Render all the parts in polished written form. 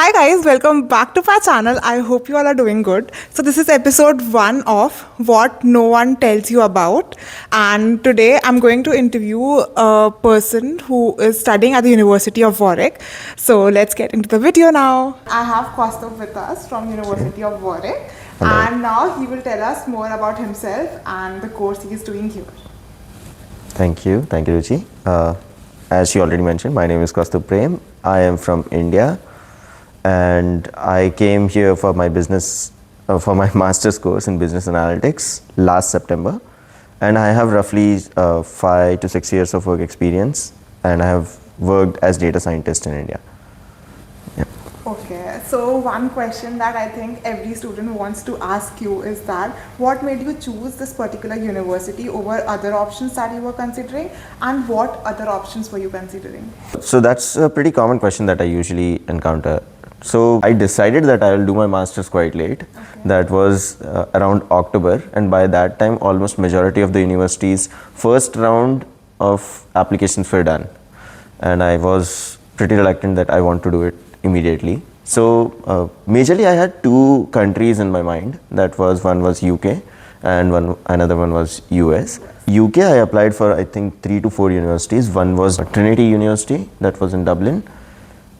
Hi guys, welcome back to my channel. I hope you all are doing good. So this is episode 1 of What No One Tells You About, and today I'm going to interview a person who is studying at the University of Warwick. So let's get into the video now. I have Kaustubh with us from University of Warwick. Hello. And now he will tell us more about himself and the course he is doing here. Thank you, Ruchi. As she already mentioned, my name is Kaustubh Prem. I am from India, and I came here for my master's course in Business Analytics last September, and I have roughly 5 to 6 years of work experience, and I have worked as data scientist in India. Okay, so one question that I think every student wants to ask you is that what made you choose this particular university over other options that you were considering, and what other options were you considering? So that's a pretty common question that I usually encounter. So I decided that I will do my master's quite late. Okay. That was around October, and by that time almost majority of the university's first round of applications were done, and I was pretty reluctant that I want to do it immediately. So majorly I had two countries in my mind. That was, one was UK and another one was US. UK I applied for I think 3 to 4 universities. One was Trinity University, that was in Dublin.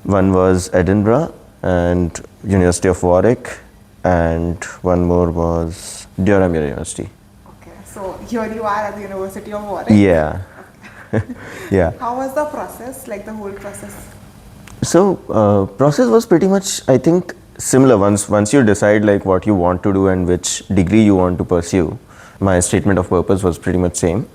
One was Edinburgh and University of Warwick, and one more was Durham University. Okay, so here you are at the University of Warwick. Yeah. Okay. Yeah. How was the process, like the whole process? So process was pretty much, I think, similar. Once you decide like what you want to do and which degree you want to pursue, my statement of purpose was pretty much same,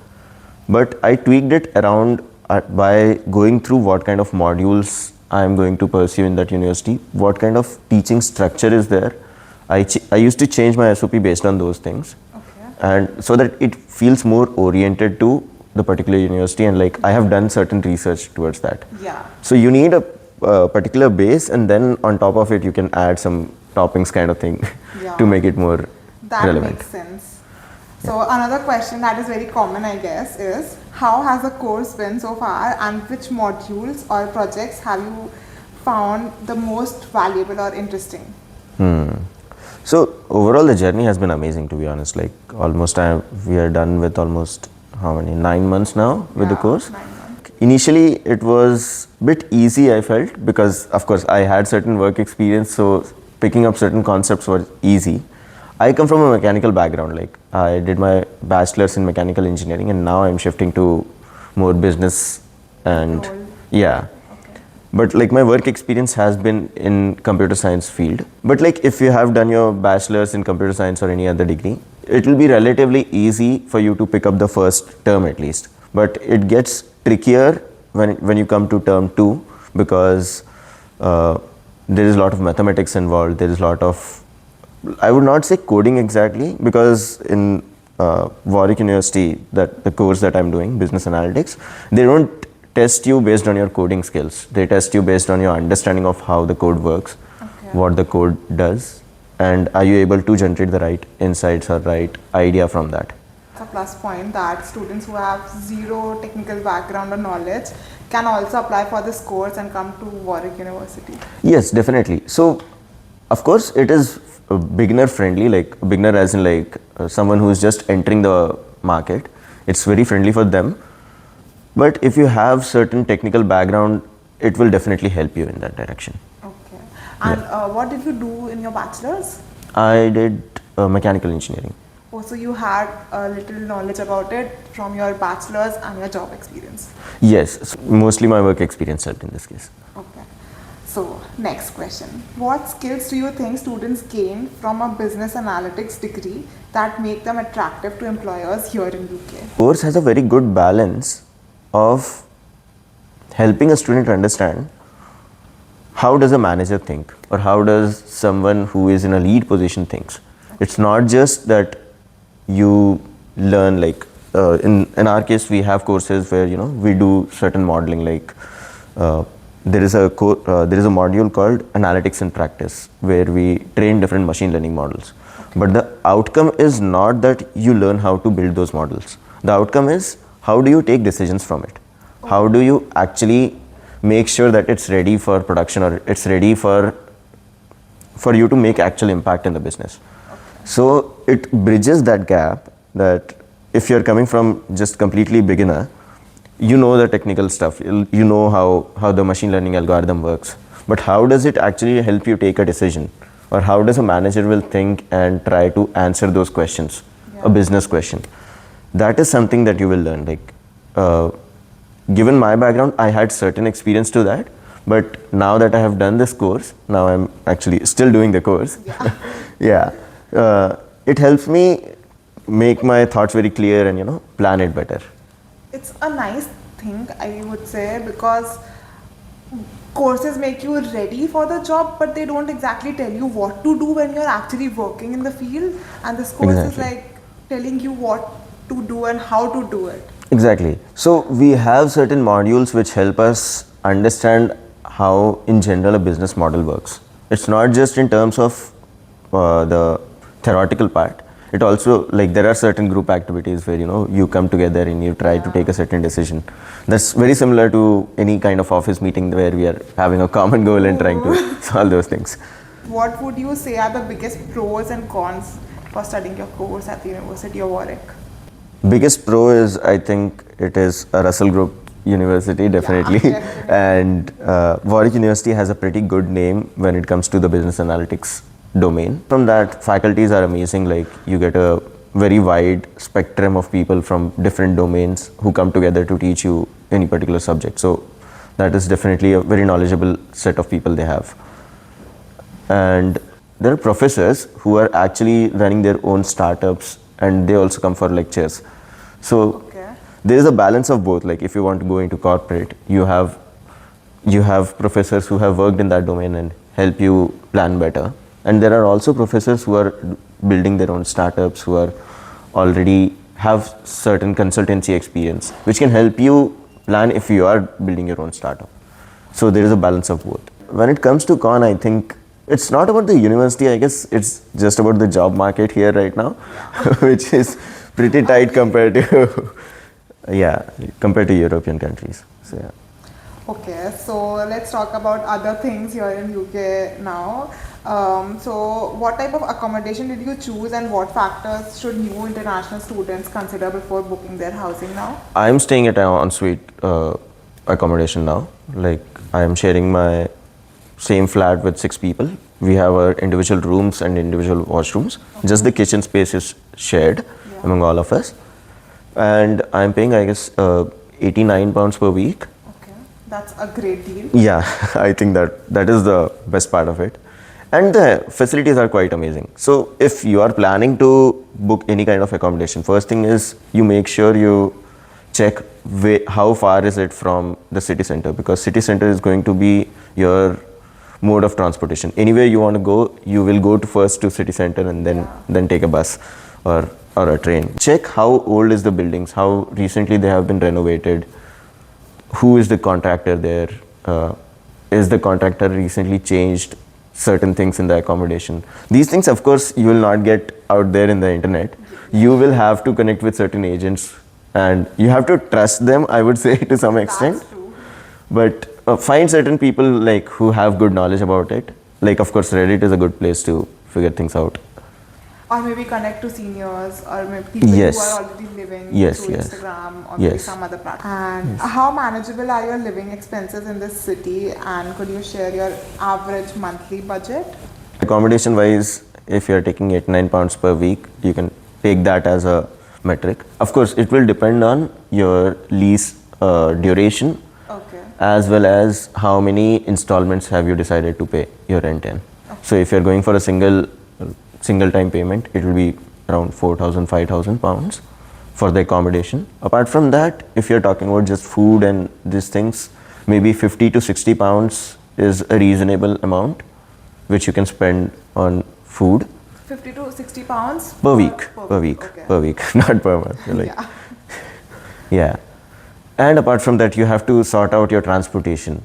but I tweaked it around by going through what kind of modules I am going to pursue in that university, what kind of teaching structure is there. I used to change my SOP based on those things. Okay. And so that it feels more oriented to the particular university, and like I have done certain research towards that. Yeah. So you need a particular base, and then on top of it you can add some toppings kind of thing. Yeah. To make it more relevant. That makes sense. So another question that is very common, I guess, is how has the course been so far, and which modules or projects have you found the most valuable or interesting? So overall the journey has been amazing, to be honest. Like almost we are done with almost how many 9 months now with the course. 9 months. Initially it was a bit easy, I felt, because of course I had certain work experience, so picking up certain concepts was easy. I come from a mechanical background. Like I did my bachelor's in mechanical engineering, and now I'm shifting to more business and yeah. Okay. But like my work experience has been in computer science field. But like if you have done your bachelor's in computer science or any other degree, it will be relatively easy for you to pick up the first term at least. But it gets trickier when you come to term 2, because there is a lot of mathematics involved. There is a lot of, I would not say coding exactly, because in Warwick University, that the course that I'm doing, Business Analytics, they don't test you based on your coding skills. They test you based on your understanding of how the code works, Okay. what the code does, and are you able to generate the right insights or right idea from that. It's a plus point that students who have zero technical background or knowledge can also apply for this course and come to Warwick University. Yes, definitely. So, of course, it is beginner friendly, like beginner as in like someone who is just entering the market. It's very friendly for them. But if you have certain technical background, it will definitely help you in that direction. Okay. And what did you do in your bachelor's? I did mechanical engineering. Oh, so you had a little knowledge about it from your bachelor's and your job experience. Yes, so mostly my work experience helped in this case. Okay. So, next question. What skills do you think students gain from a business analytics degree that make them attractive to employers here in UK? Course has a very good balance of helping a student understand how does a manager think, or how does someone who is in a lead position thinks. It's not just that you learn like in our case we have courses where we do certain modeling, like there is a module called analytics in practice, where we train different machine learning models. Okay. But the outcome is not that you learn how to build those models. The outcome is how do you take decisions from it. How do you actually make sure that it's ready for production, or it's ready for for you to make actual impact in the business. So it bridges that gap that if you're coming from just completely beginner, you know the technical stuff, you know how the machine learning algorithm works, but how does it actually help you take a decision, or how does a manager will think and try to answer those questions, a business question. That is something that you will learn. Like given my background, I had certain experience to that, but now that I have done this course, now I'm actually still doing the course. Yeah. It helps me make my thoughts very clear and plan it better. It's a nice thing, I would say, because courses make you ready for the job, but they don't exactly tell you what to do when you're actually working in the field. And this course is like telling you what to do and how to do it. Exactly. So we have certain modules which help us understand how in general a business model works. It's not just in terms of the theoretical part. It also, like, there are certain group activities where you come together and you try to take a certain decision. That's very similar to any kind of office meeting where we are having a common goal and trying to solve those things. What would you say are the biggest pros and cons for studying your course at the University of Warwick? Biggest pro is, I think, it is a Russell Group university, definitely. Definitely. And Warwick University has a pretty good name when it comes to the business analytics domain. From that, faculties are amazing. Like, you get a very wide spectrum of people from different domains who come together to teach you any particular subject. So that is definitely a very knowledgeable set of people they have. And there are professors who are actually running their own startups, and they also come for lectures. So there is a balance of both. Like, if you want to go into corporate, you have professors who have worked in that domain and help you plan better. And there are also professors who are building their own startups, who are already have certain consultancy experience, which can help you plan if you are building your own startup. So there is a balance of both. When it comes to con, I think it's not about the university. I guess it's just about the job market here right now, which is pretty tight compared to compared to European countries. So yeah. Okay, so let's talk about other things here in UK now. So what type of accommodation did you choose, and what factors should new international students consider before booking their housing now? I'm staying at an ensuite accommodation now. Like, I am sharing my same flat with 6 people. We have our individual rooms and individual washrooms. Just the kitchen space is shared among all of us. And I'm paying, I guess, £89 per week. That's a great deal. Yeah, I think that is the best part of it. And the facilities are quite amazing. So if you are planning to book any kind of accommodation, first thing is you make sure you check how far is it from the city center, because city center is going to be your mode of transportation. Anywhere you want to go, you will go to first to city center and then take a bus or a train. Check how old is the buildings, how recently they have been renovated. Who is the contractor there? Is the contractor recently changed certain things in the accommodation? These things, of course, you will not get out there in the internet. You will have to connect with certain agents, and you have to trust them, I would say, to some extent. That's true. But find certain people like who have good knowledge about it. Like, of course, Reddit is a good place to figure things out. Or maybe connect to seniors, or maybe people who are already living through Instagram or maybe some other platform. And how manageable are your living expenses in this city, and could you share your average monthly budget? Accommodation wise, if you're taking £89 per week, you can take that as a metric. Of course, it will depend on your lease duration, as well as how many installments have you decided to pay your rent in. So if you're going for a single time payment, it will be around £4,000-5,000 for the accommodation. Apart from that, if you're talking about just food and these things, maybe £50 to £60 is a reasonable amount which you can spend on food. £50 to £60 per week, not per month. Like, yeah. And apart from that, you have to sort out your transportation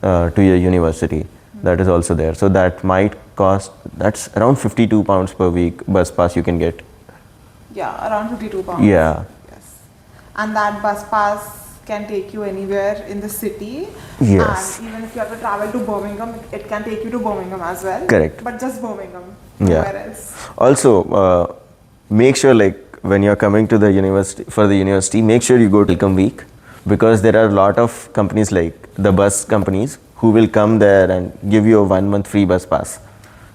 to your university. That is also there. So that might cost, that's around £52 per week bus pass you can get. Yeah, around £52. Yeah. Yes. And that bus pass can take you anywhere in the city. Yes. And even if you have to travel to Birmingham, it can take you to Birmingham as well. Correct. But just Birmingham, Yeah. nowhere else. Also, make sure like when you're coming to the university for the university, make sure you go to welcome week, because there are a lot of companies like the bus companies who will come there and give you a 1 month free bus pass.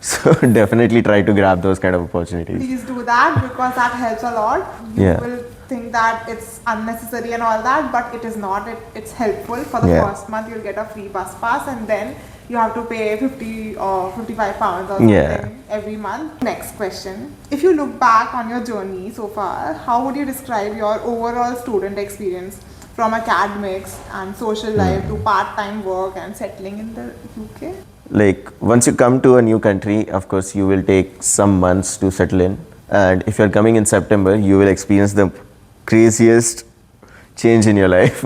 So definitely try to grab those kind of opportunities. Please do that, because that helps a lot. You Yeah. will think that it's unnecessary and all that, but it is not. It's helpful. For the Yeah. first month, you'll get a free bus pass, and then you have to pay 50 or 55 pounds or something Yeah. every month. Next question. If you look back on your journey so far, how would you describe your overall student experience from academics and social life to part-time work and settling in the UK? Like once you come to a new country, of course you will take some months to settle in, and if you're coming in September, you will experience the craziest change in your life.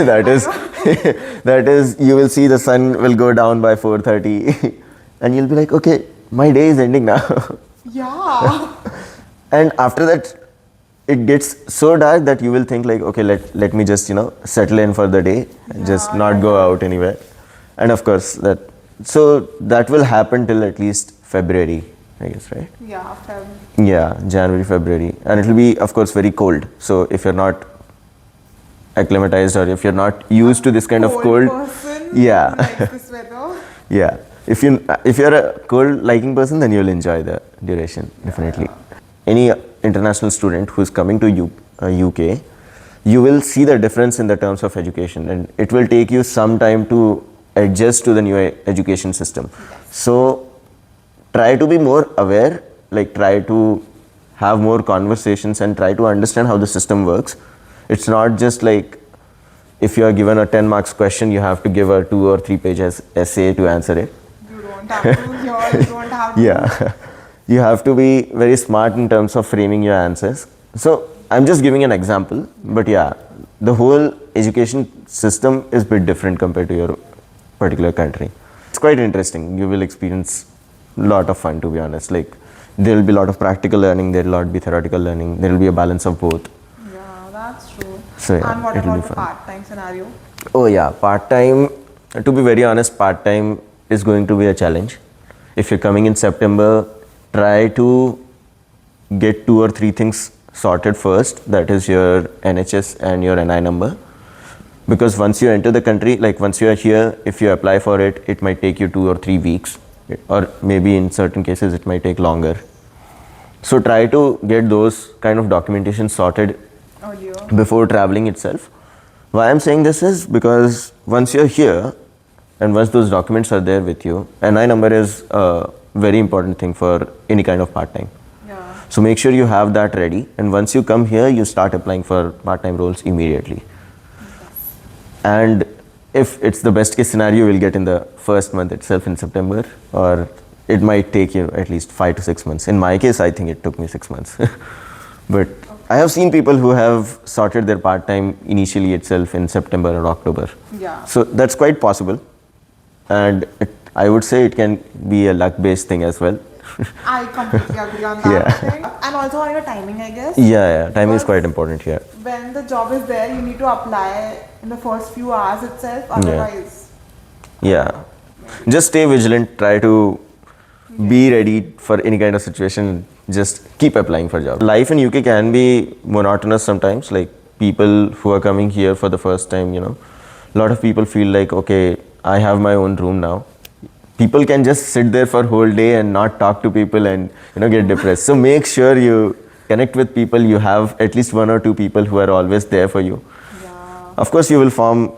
that is that is, you will see the sun will go down by 4:30 and you'll be like, okay, my day is ending now. Yeah. And after that it gets so dark that you will think like, okay, let me just settle in for the day and just Yeah, not go out anywhere. And of course that will happen till at least February, I guess, right? Yeah, after. Yeah, January, February, and it will be of course very cold. So if you're not acclimatized or if you're not used to this kind of cold, Person yeah. who likes this weather. yeah, if you're a cold liking person, then you'll enjoy the duration definitely. Any international student who's coming to UK, you will see the difference in the terms of education, and it will take you some time to adjust to the new education system. So try to be more aware, like try to have more conversations and try to understand how the system works. It's not just like if you are given a 10 marks question, you have to give a 2 or 3 pages essay to answer it. You don't have to, you don't have to. Yeah. You have to be very smart in terms of framing your answers. So I'm just giving an example, but yeah, the whole education system is a bit different compared to your particular country. It's quite interesting. You will experience a lot of fun, to be honest. Like there will be a lot of practical learning, there will be theoretical learning, there will be a balance of both. Yeah, that's true. So yeah, And what it'll be about the fun. part-time scenario? Oh yeah, part-time, to be very honest, part-time is going to be a challenge. If you're coming in September, try to get 2 or 3 things sorted first, that is your NHS and your NI number. Because once you enter the country, like once you are here, if you apply for it, it might take you 2 or 3 weeks, or maybe in certain cases it might take longer. So try to get those kind of documentation sorted Earlier. before traveling itself. Why I'm saying this is because once you're here and once those documents are there with you, NI number is a very important thing for any kind of part-time. Yeah. So make sure you have that ready, and once you come here, you start applying for part-time roles immediately. And if it's the best case scenario, you'll get in the first month itself in September, or it might take you at least 5 to 6 months. In my case, I think it took me 6 months. But I have seen people who have sorted their part-time initially itself in September or October. Yeah. So that's quite possible. And I would say it can be a luck-based thing as well. I completely agree on that Yeah. thing. And also on your timing, I guess. Yeah, timing is Because quite important here. when the job is there, you need to apply in the first few hours itself. Otherwise, Yeah. Just stay vigilant, try to be ready for any kind of situation, just keep applying for jobs. Life in UK can be monotonous sometimes, like people who are coming here for the first time, a lot of people feel like, okay, I have my own room now. People can just sit there for whole day and not talk to people and get depressed. So make sure you connect with people, you have at least 1 or 2 people who are always there for you. yeah. Of course you will form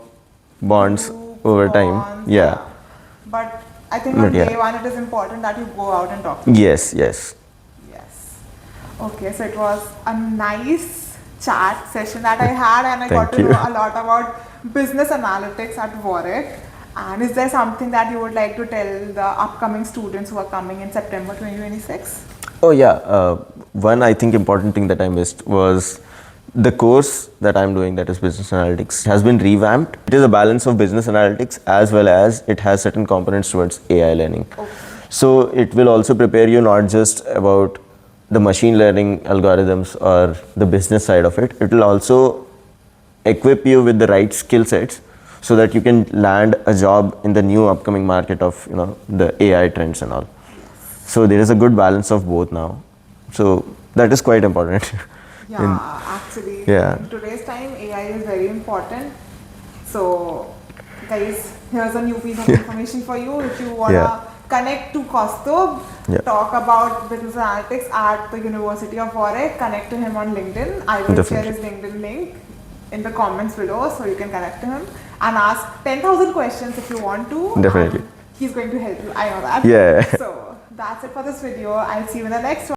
bonds over time. Bonds, Yeah. But I think But on yeah. day one, it is important that you go out and talk to Yes. Yes. Okay, so it was a nice chat session that I had, and I got Thank to you. know a lot about business analytics at Warwick. And is there something that you would like to tell the upcoming students who are coming in September 2026? Oh yeah, one I think important thing that I missed was the course that I'm doing, that is business analytics, has been revamped. It is a balance of business analytics as well as it has certain components towards AI learning. Okay. So it will also prepare you not just about the machine learning algorithms or the business side of it. It will also equip you with the right skill sets so that you can land a job in the new upcoming market of the AI trends and all. So there is a good balance of both now. So that is quite important. Yeah, actually, Yeah. in today's time, AI is very important. So, guys, here's a new piece of information for you. If you wanna Yeah. connect to Kaustubh, Yeah. talk about business analytics at the University of Warwick, connect to him on LinkedIn. I will share Definitely. his LinkedIn link in the comments below, so you can connect to him and ask 10,000 questions if you want to. Definitely. And he's going to help you. I know that. Yeah. So that's it for this video. I'll see you in the next one.